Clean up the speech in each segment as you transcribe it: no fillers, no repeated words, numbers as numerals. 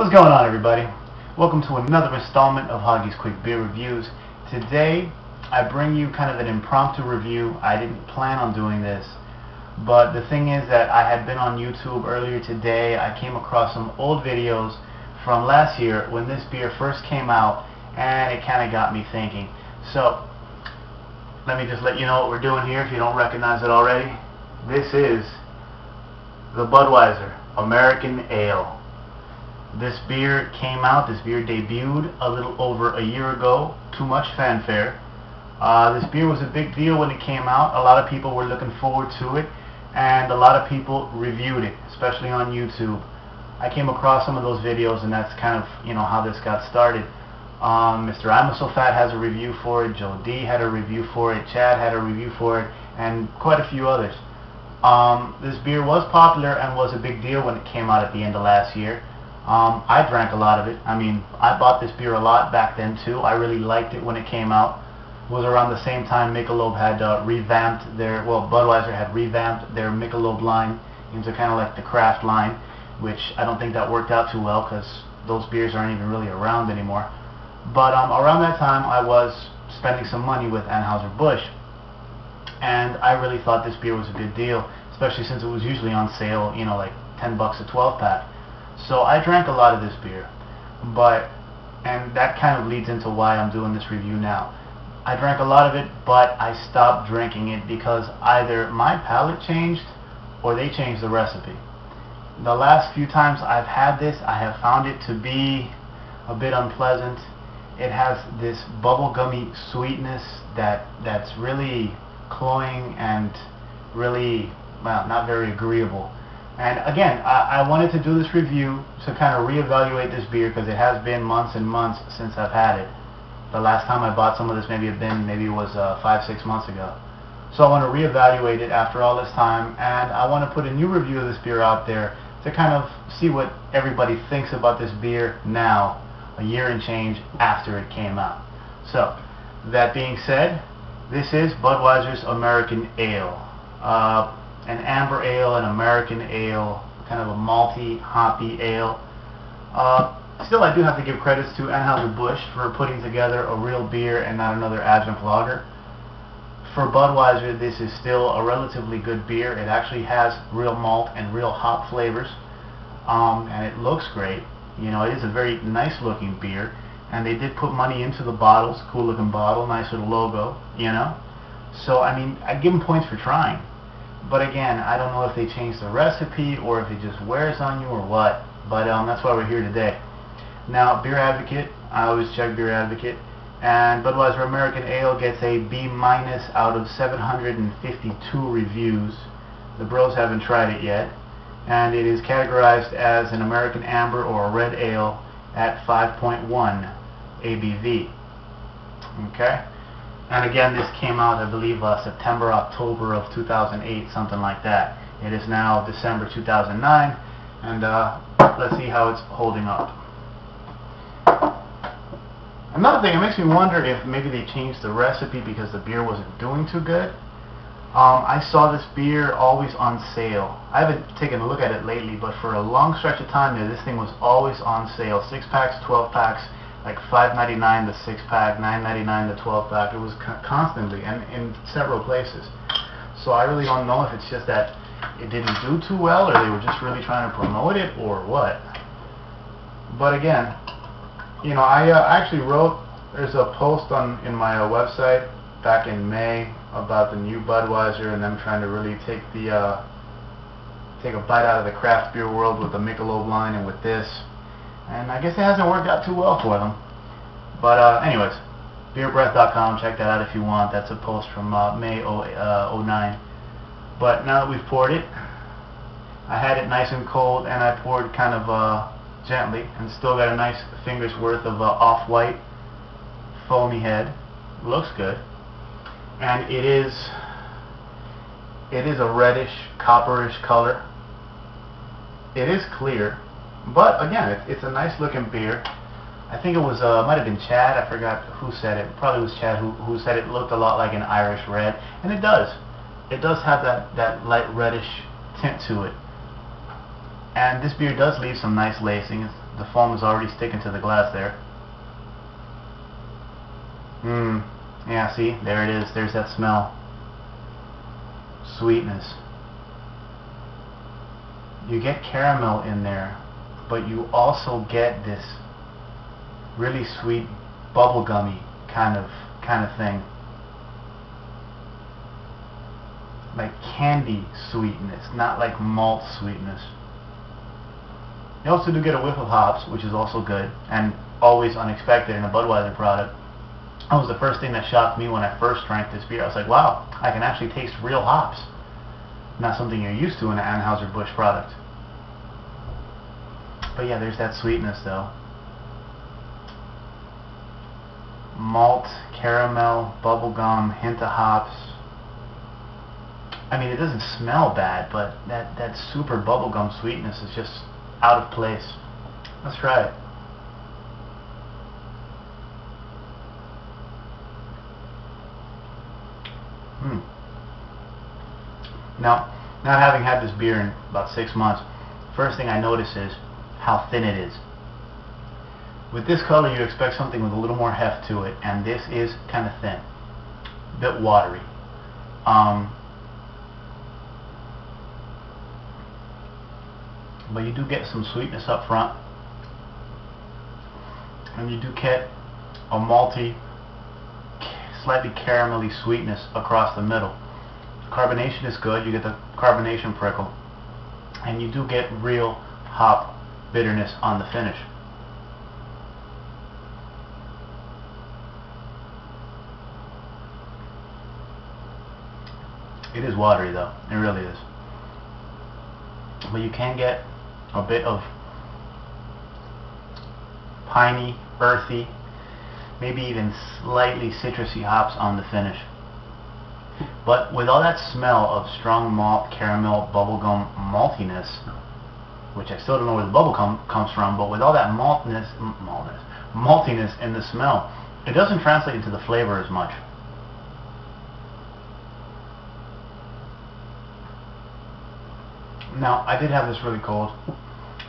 What's going on, everybody? Welcome to another installment of Hoggie's Quick Beer Reviews. Today I bring you kind of an impromptu review. I didn't plan on doing this, but the thing is that I had been on YouTube earlier today. I came across some old videos from last year when this beer first came out, and it kind of got me thinking. So let me just let you know what we're doing here if you don't recognize it already. This is the Budweiser American Ale. This beer came out, this beer debuted a little over a year ago. Too much fanfare. This beer was a big deal when it came out. A lot of people were looking forward to it, and a lot of people reviewed it, especially on YouTube. I came across some of those videos, and that's kind of, how this got started. Mr. I'm So Fat has a review for it, Joe D had a review for it, Chad had a review for it, and quite a few others. This beer was popular and was a big deal when it came out at the end of last year. I drank a lot of it. I mean, I bought this beer a lot back then too. I really liked it when it came out. It was around the same time Michelob had revamped their, Budweiser had revamped their Michelob line into kind of like the craft line, which I don't think that worked out too well because those beers aren't even really around anymore. But around that time I was spending some money with Anheuser-Busch, and I really thought this beer was a good deal, especially since it was usually on sale, like $10 a 12-pack. So I drank a lot of this beer, and that kind of leads into why I'm doing this review now. I drank a lot of it, but I stopped drinking it because either my palate changed or they changed the recipe. The last few times I've had this, I have found it to be a bit unpleasant. It has this bubblegummy sweetness that's really cloying and really, not very agreeable. And again, I wanted to do this review to kind of reevaluate this beer because it has been months and months since I've had it. The last time I bought some of this maybe it was 5-6 months ago. So I want to reevaluate it after all this time, and I want to put a new review of this beer out there to kind of see what everybody thinks about this beer now, a year and change after it came out. So, that being said, this is Budweiser's American Ale. An amber ale, an American ale, kind of a malty, hoppy ale. Still, I do have to give credits to Anheuser-Busch for putting together a real beer and not another adjunct lager. For Budweiser, this is still a relatively good beer. It actually has real malt and real hop flavors, and it looks great. It is a very nice looking beer, and they did put money into the bottles. Cool looking bottle, nice little logo, So, I mean, I give them points for trying. But again, I don't know if they changed the recipe or if it just wears on you or what. But that's why we're here today. Now, Beer Advocate, I always check Beer Advocate, and Budweiser American Ale gets a B- out of 752 reviews. The bros haven't tried it yet. And it is categorized as an American Amber or a Red Ale at 5.1 ABV. Okay? And again, this came out, I believe, September, October of 2008, something like that. It is now December 2009, and let's see how it's holding up. Another thing, it makes me wonder if maybe they changed the recipe because the beer wasn't doing too good. I saw this beer always on sale. I haven't taken a look at it lately, but for a long stretch of time there, this thing was always on sale. 6-packs, 12-packs, like $5.99 the 6-pack, $9.99 the 12-pack. It was constantly and in several places. So I really don't know if it's just that it didn't do too well, or they were just really trying to promote it, or what. But again, I actually wrote, there's a post in my website back in May about the new Budweiser and them trying to really take a bite out of the craft beer world with the Michelob line and with this. And I guess it hasn't worked out too well for them. But anyways, beerbreath.com, check that out if you want. That's a post from May 09. But now that we've poured it, I had it nice and cold, and I poured kind of gently, and still got a nice finger's worth of off-white foamy head. Looks good. And it is a reddish, copperish color. It is clear. But again, it's a nice looking beer. I think it was, might have been Chad, I forgot who said it. Probably was Chad who said it looked a lot like an Irish red. And it does. It does have that light reddish tint to it. And this beer does leave some nice lacing. The foam is already sticking to the glass there. Yeah, see, there it is. There's that smell. Sweetness. You get caramel in there, but you also get this really sweet bubblegummy kind of thing. Like candy sweetness, not like malt sweetness. You also do get a whiff of hops, which is also good and always unexpected in a Budweiser product. That was the first thing that shocked me when I first drank this beer. I was like, wow, I can actually taste real hops. Not something you're used to in an Anheuser-Busch product. But yeah, there's that sweetness though. Malt, caramel, bubblegum, hint of hops. I mean, it doesn't smell bad, but that super bubblegum sweetness is just out of place. Let's try it. Now, not having had this beer in about 6 months, first thing I notice is how thin it is. With this color, you expect something with a little more heft to it, and this is kind of thin, a bit watery. But you do get some sweetness up front, and you do get a malty, slightly caramelly sweetness across the middle. Carbonation is good. You get the carbonation prickle, and you do get real hop bitterness on the finish. It is watery though, it really is. But you can get a bit of piney, earthy, maybe even slightly citrusy hops on the finish. But with all that smell of strong malt, caramel, bubblegum maltiness, which I still don't know where the bubblegum comes from, but with all that maltiness in the smell, it doesn't translate into the flavor as much. Now, I did have this really cold.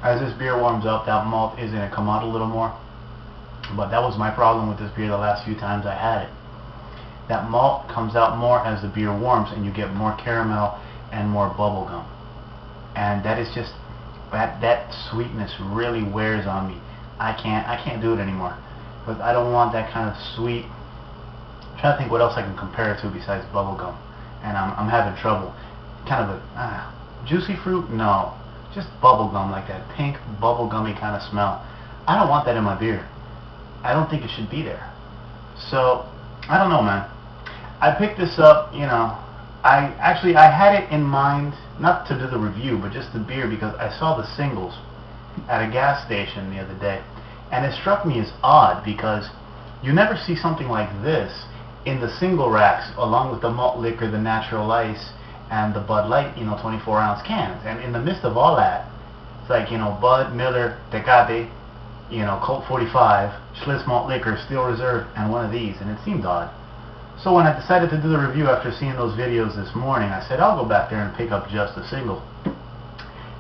As this beer warms up, that malt is going to come out a little more. But that was my problem with this beer the last few times I had it. That malt comes out more as the beer warms, and you get more caramel and more bubblegum. And that is just, that sweetness really wears on me. I can't do it anymore. But I don't want that kind of sweet. I'm trying to think what else I can compare it to besides bubblegum. And I'm having trouble. Kind of a juicy fruit? No. Just bubblegum, like that pink bubblegummy kind of smell. I don't want that in my beer. I don't think it should be there. So, I don't know, man. I picked this up, you know, I had it in mind, not to do the review, but just the beer, because I saw the singles at a gas station the other day. And it struck me as odd, because you never see something like this in the single racks, along with the malt liquor, the natural ice, and the Bud Light, you know, 24-ounce cans. And in the midst of all that, it's like, you know, Bud, Miller, Tecate, you know, Colt 45, Schlitz Malt Liquor, Steel Reserve, and one of these, and it seemed odd. So when I decided to do the review after seeing those videos this morning, I said I'll go back there and pick up just a single.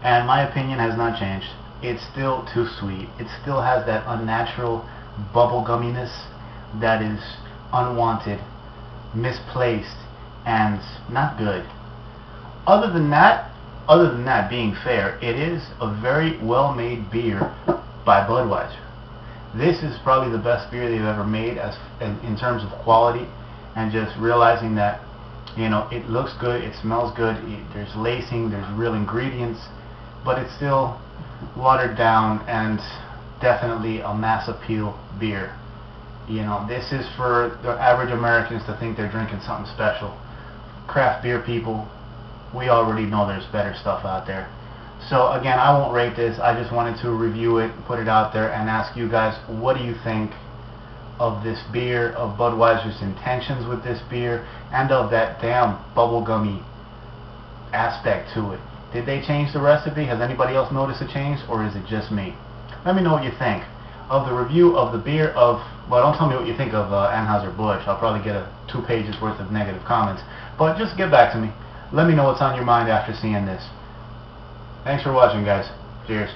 And my opinion has not changed. It's still too sweet. It still has that unnatural bubblegumminess that is unwanted, misplaced, and not good. Other than that being fair, it is a very well-made beer by Budweiser. This is probably the best beer they've ever made in terms of quality, and just realizing that, you know, it looks good, it smells good, there's lacing, there's real ingredients, but it's still watered down and definitely a mass appeal beer. You know, this is for the average Americans to think they're drinking something special. Craft beer people, we already know there's better stuff out there. So again, I won't rate this. I just wanted to review it, put it out there, and ask you guys, what do you think of this beer, of Budweiser's intentions with this beer, and of that damn bubblegummy aspect to it? Did they change the recipe? Has anybody else noticed a change, or is it just me? Let me know what you think of the review of the beer of, well, don't tell me what you think of Anheuser-Busch. I'll probably get 2 pages worth of negative comments. But just get back to me. Let me know what's on your mind after seeing this. Thanks for watching, guys. Cheers.